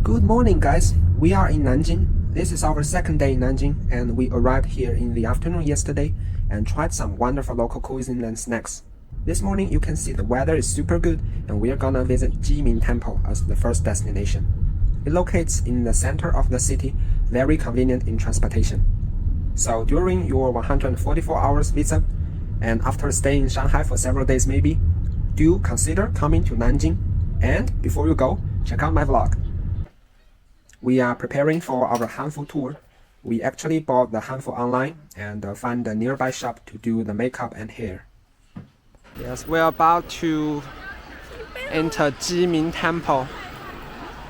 Good morning, guys. We are in Nanjing. This is our second day in Nanjing, and we arrived here in the afternoon yesterday and tried some wonderful local cuisine and snacks. This morning, you can see the weather is super good, and we are gonna visit Jiming Temple as the first destination. It locates in the center of the city, very convenient in transportation. So during your 144 hours visa, and after staying in Shanghai for several days maybe, do consider coming to Nanjing. And before you go, check out my vlog. We are preparing for our Hanfu tour. We actually bought the Hanfu online and find a nearby shop to do the makeup and hair. Yes, we're about to enter Jiming Temple.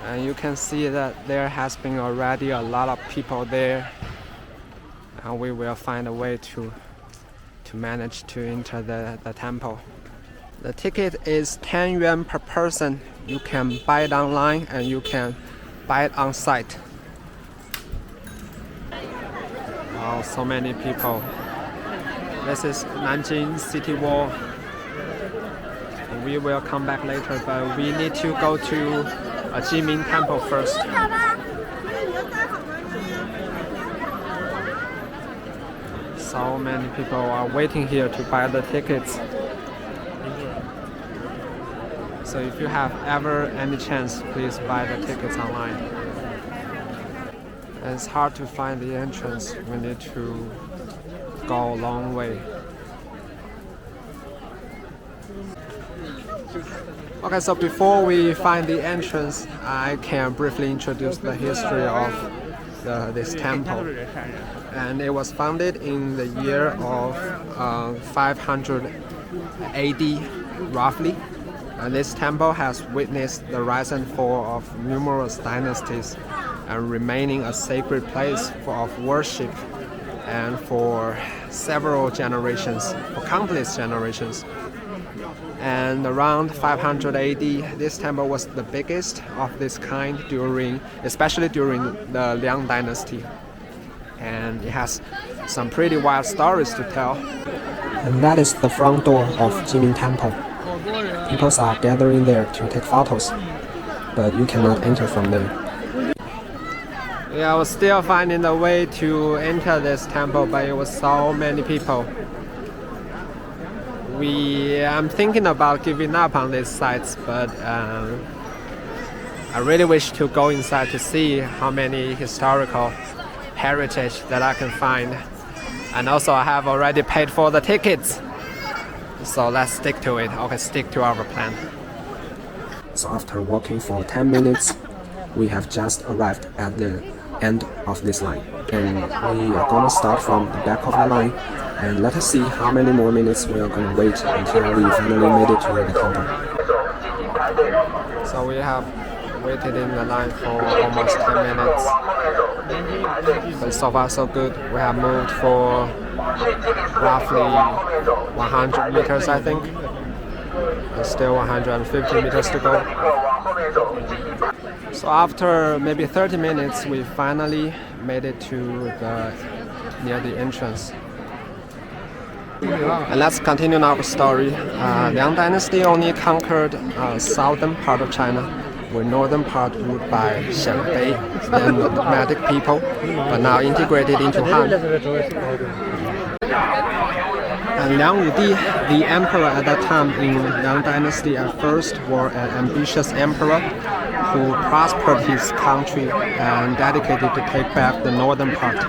And you can see that there has been already a lot of people there. And we will find a way to manage to enter the temple. The ticket is 10 yuan per person. You can buy it online and you can buy it on site. Wow, so many people. This is Nanjing City Wall. We will come back later, but we need to go to Jiming Temple first. So many people are waiting here to buy the tickets. So if you have ever any chance, please buy the tickets online. And it's hard to find the entrance. We need to go a long way. Okay, so before we find the entrance, I can briefly introduce the history of this temple. And it was founded in the year of 500 AD, roughly. And this temple has witnessed the rise and fall of numerous dynasties and remaining a sacred place of worship and for several generations, for countless generations. And around 500 AD, this temple was the biggest of this kind especially during the Liang dynasty. And it has some pretty wild stories to tell. And that is the front door of Jiming Temple. People are gathering there to take photos, but you cannot enter from there. Yeah, I was still finding the way to enter this temple, but it was so many people. I'm thinking about giving up on these sites, but I really wish to go inside to see how many historical heritage that I can find. And also I have already paid for the tickets. So let's stick to it. Okay, stick to our plan. So after walking for 10 minutes, we have just arrived at the end of this line. And we are gonna start from the back of the line. And let us see how many more minutes we are gonna wait until we finally made it to the temple. So we have waited in the line for almost 10 minutes. But so far so good. We have moved for roughly 100 meters, I think. There's still 150 meters to go. So after maybe 30 minutes, we finally made it to near the entrance. And let's continue our story. Liang dynasty only conquered southern part of China, with northern part ruled by Xianbei, then nomadic people, but now integrated into Han. And Liang Wudi, the emperor at that time in Liang dynasty at first, was an ambitious emperor who prospered his country and dedicated to take back the northern part.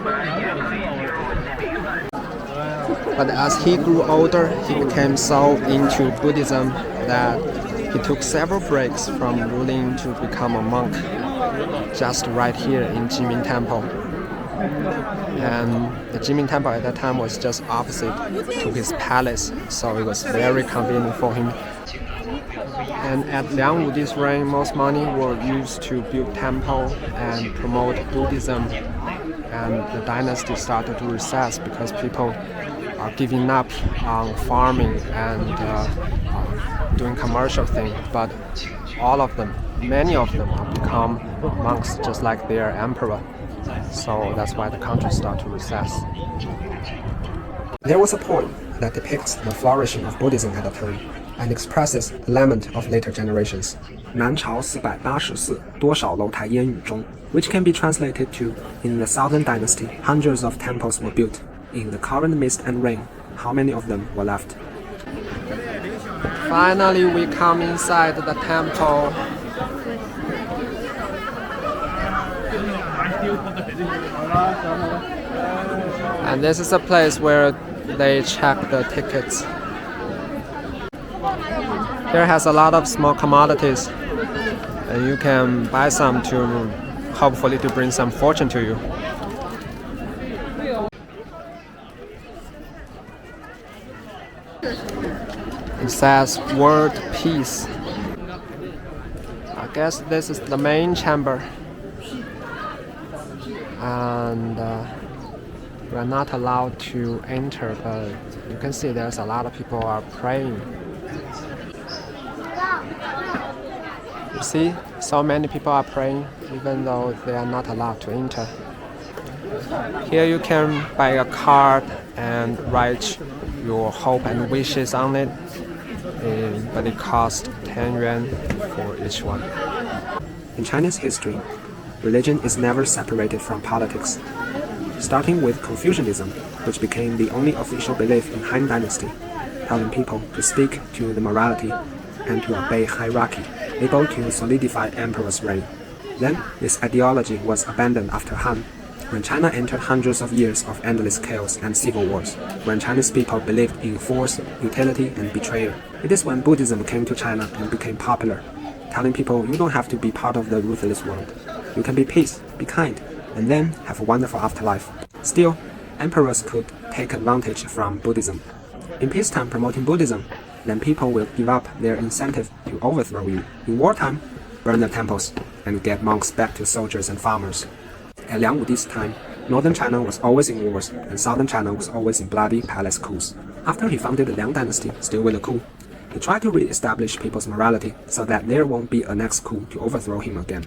But as he grew older, he became so into Buddhism that he took several breaks from ruling to become a monk, just right here in Jiming Temple. And the Jiming Temple at that time was just opposite to his palace, so it was very convenient for him. And at Liang Wudi's reign, most money were used to build temple and promote Buddhism. And the dynasty started to recess because people are giving up on farming and doing commercial things. But many of them have become monks just like their emperor. So that's why the country started to recess. There was a poem that depicts the flourishing of Buddhism at the time. and expresses the lament of later generations. 南朝484多少楼台烟雨中, which can be translated to, in the Southern Dynasty, hundreds of temples were built. In the current mist and rain, how many of them were left? Finally, we come inside the temple. And this is a place where they check the tickets. Here has a lot of small commodities, and you can buy some to hopefully to bring some fortune to you. It says World Peace. I guess this is the main chamber, and we're not allowed to enter, but you can see there's a lot of people are praying. You see, so many people are praying even though they are not allowed to enter. Here you can buy a card and write your hope and wishes on it, but it costs 10 yuan for each one. In Chinese history, religion is never separated from politics. Starting with Confucianism, which became the only official belief in Han Dynasty, telling people to stick to the morality and to obey hierarchy, able to solidify emperor's reign. Then, this ideology was abandoned after Han, when China entered hundreds of years of endless chaos and civil wars, when Chinese people believed in force, utility, and betrayal. It is when Buddhism came to China and became popular, telling people you don't have to be part of the ruthless world. You can be peace, be kind, and then have a wonderful afterlife. Still, emperors could take advantage from Buddhism. In peacetime promoting Buddhism, then people will give up their incentive to overthrow you. In wartime, burn the temples and get monks back to soldiers and farmers. At Liang Wudi's time, northern China was always in wars, and southern China was always in bloody palace coups. After he founded the Liang dynasty, still with a coup, he tried to re-establish people's morality so that there won't be a next coup to overthrow him again.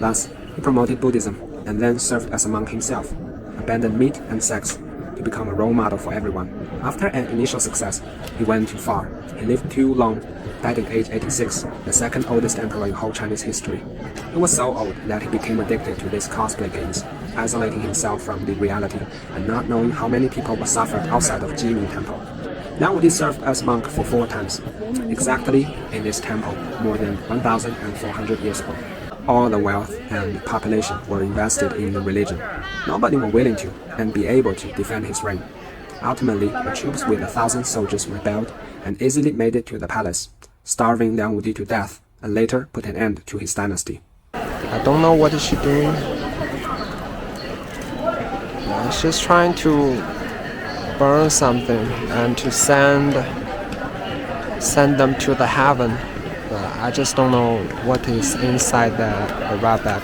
Thus, he promoted Buddhism and then served as a monk himself, abandoned meat and sex to become a role model for everyone. After an initial success, he went too far. He lived too long, died at age 86, the second oldest emperor in whole Chinese history. He was so old that he became addicted to these cosplay games, isolating himself from the reality and not knowing how many people were suffered outside of Jiming Temple. Liang Wudi served as monk for 4 times, exactly in this temple, more than 1,400 years ago. All the wealth and population were invested in the religion. Nobody were willing to and be able to defend his reign. Ultimately, the troops with 1,000 soldiers rebelled and easily made it to the palace, starving Liang Wudi to death, and later put an end to his dynasty. I don't know what is she doing. She's trying to burn something and to send them to the heaven. But I just don't know what is inside the rat bag.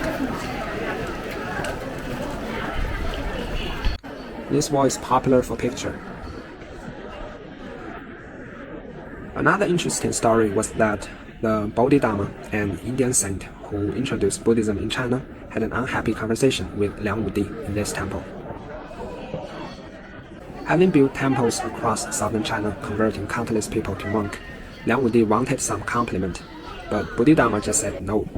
This wall is popular for picture. Another interesting story was that the Bodhidharma, an Indian saint who introduced Buddhism in China, had an unhappy conversation with Liang Wudi in this temple. Having built temples across southern China, converting countless people to monk, Liang Wudi wanted some compliment, but Bodhidharma just said no,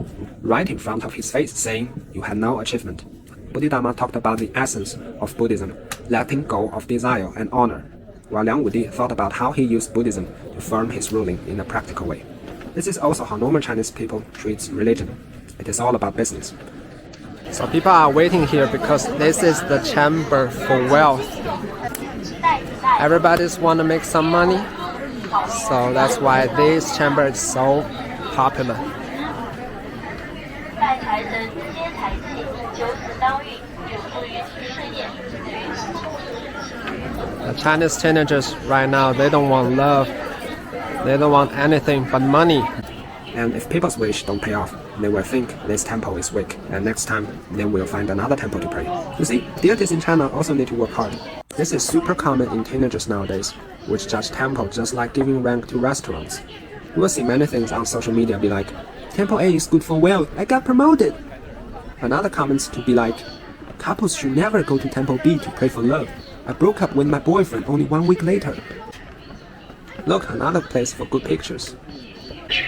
right in front of his face, saying, "You had no achievement." Bodhidharma talked about the essence of Buddhism, letting go of desire and honor, while Liang Wudi thought about how he used Buddhism to firm his ruling in a practical way. This is also how normal Chinese people treat religion. It is all about business. So people are waiting here because this is the chamber for wealth. Everybody's want to make some money, so that's why this chamber is so popular. The Chinese teenagers right now, they don't want love. They don't want anything but money. And if people's wish don't pay off, they will think this temple is weak, and next time they will find another temple to pray. You see, deities in China also need to work hard. This is super common in teenagers nowadays, which judge temples just like giving rank to restaurants. You will see many things on social media be like, Temple A is good for wealth, I got promoted. Another comments to be like, couples should never go to Temple B to pray for love. I broke up with my boyfriend only 1 week later. Look, another place for good pictures.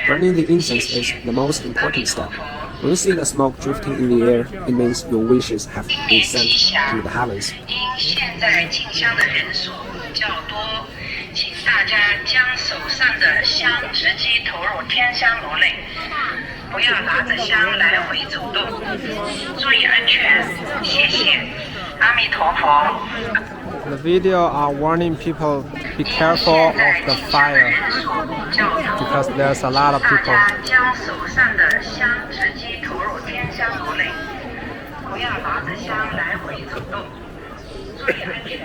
Burning the incense is the most important step. When you see the smoke drifting in the air, it means your wishes have been sent to the heavens. 因现在进香的人数较多，请大家将手上的香直接投入天香炉内，不要拿着香来回走动，注意安全，谢谢。阿弥陀佛。 The video are warning people be careful of the fire because there's a lot of people. 大家将手上的香直接投入天香炉内，不要拿着香来回走动，注意安全，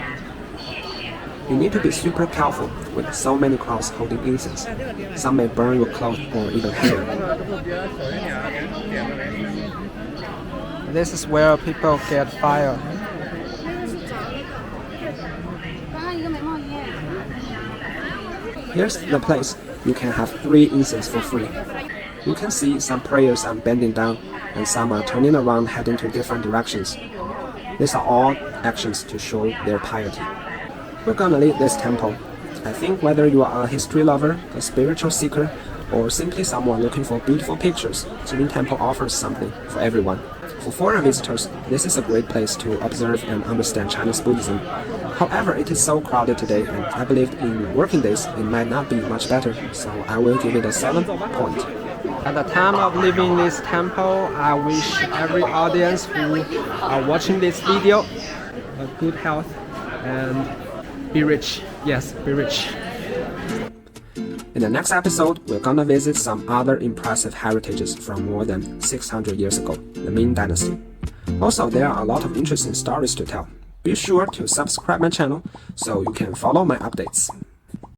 谢谢。 You need to be super careful with so many crowds holding incense. Some may burn your clothes or even hair. This is where people get fire. Here's the place. You can have 3 incense for free. You can see some prayers are bending down, and some are turning around heading to different directions. These are all actions to show their piety. We're gonna leave this temple. I think whether you are a history lover, a spiritual seeker, or simply someone looking for beautiful pictures, Jilin Temple offers something for everyone. For foreign visitors, this is a great place to observe and understand Chinese Buddhism. However, it is so crowded today, and I believe in working days it might not be much better, so I will give it a 7 point. At the time of leaving this temple, I wish every audience who are watching this video a good health and be rich. Yes, be rich. In the next episode, we're gonna visit some other impressive heritages from more than 600 years ago, the Ming Dynasty. Also, there are a lot of interesting stories to tell. Be sure to subscribe my channel so you can follow my updates.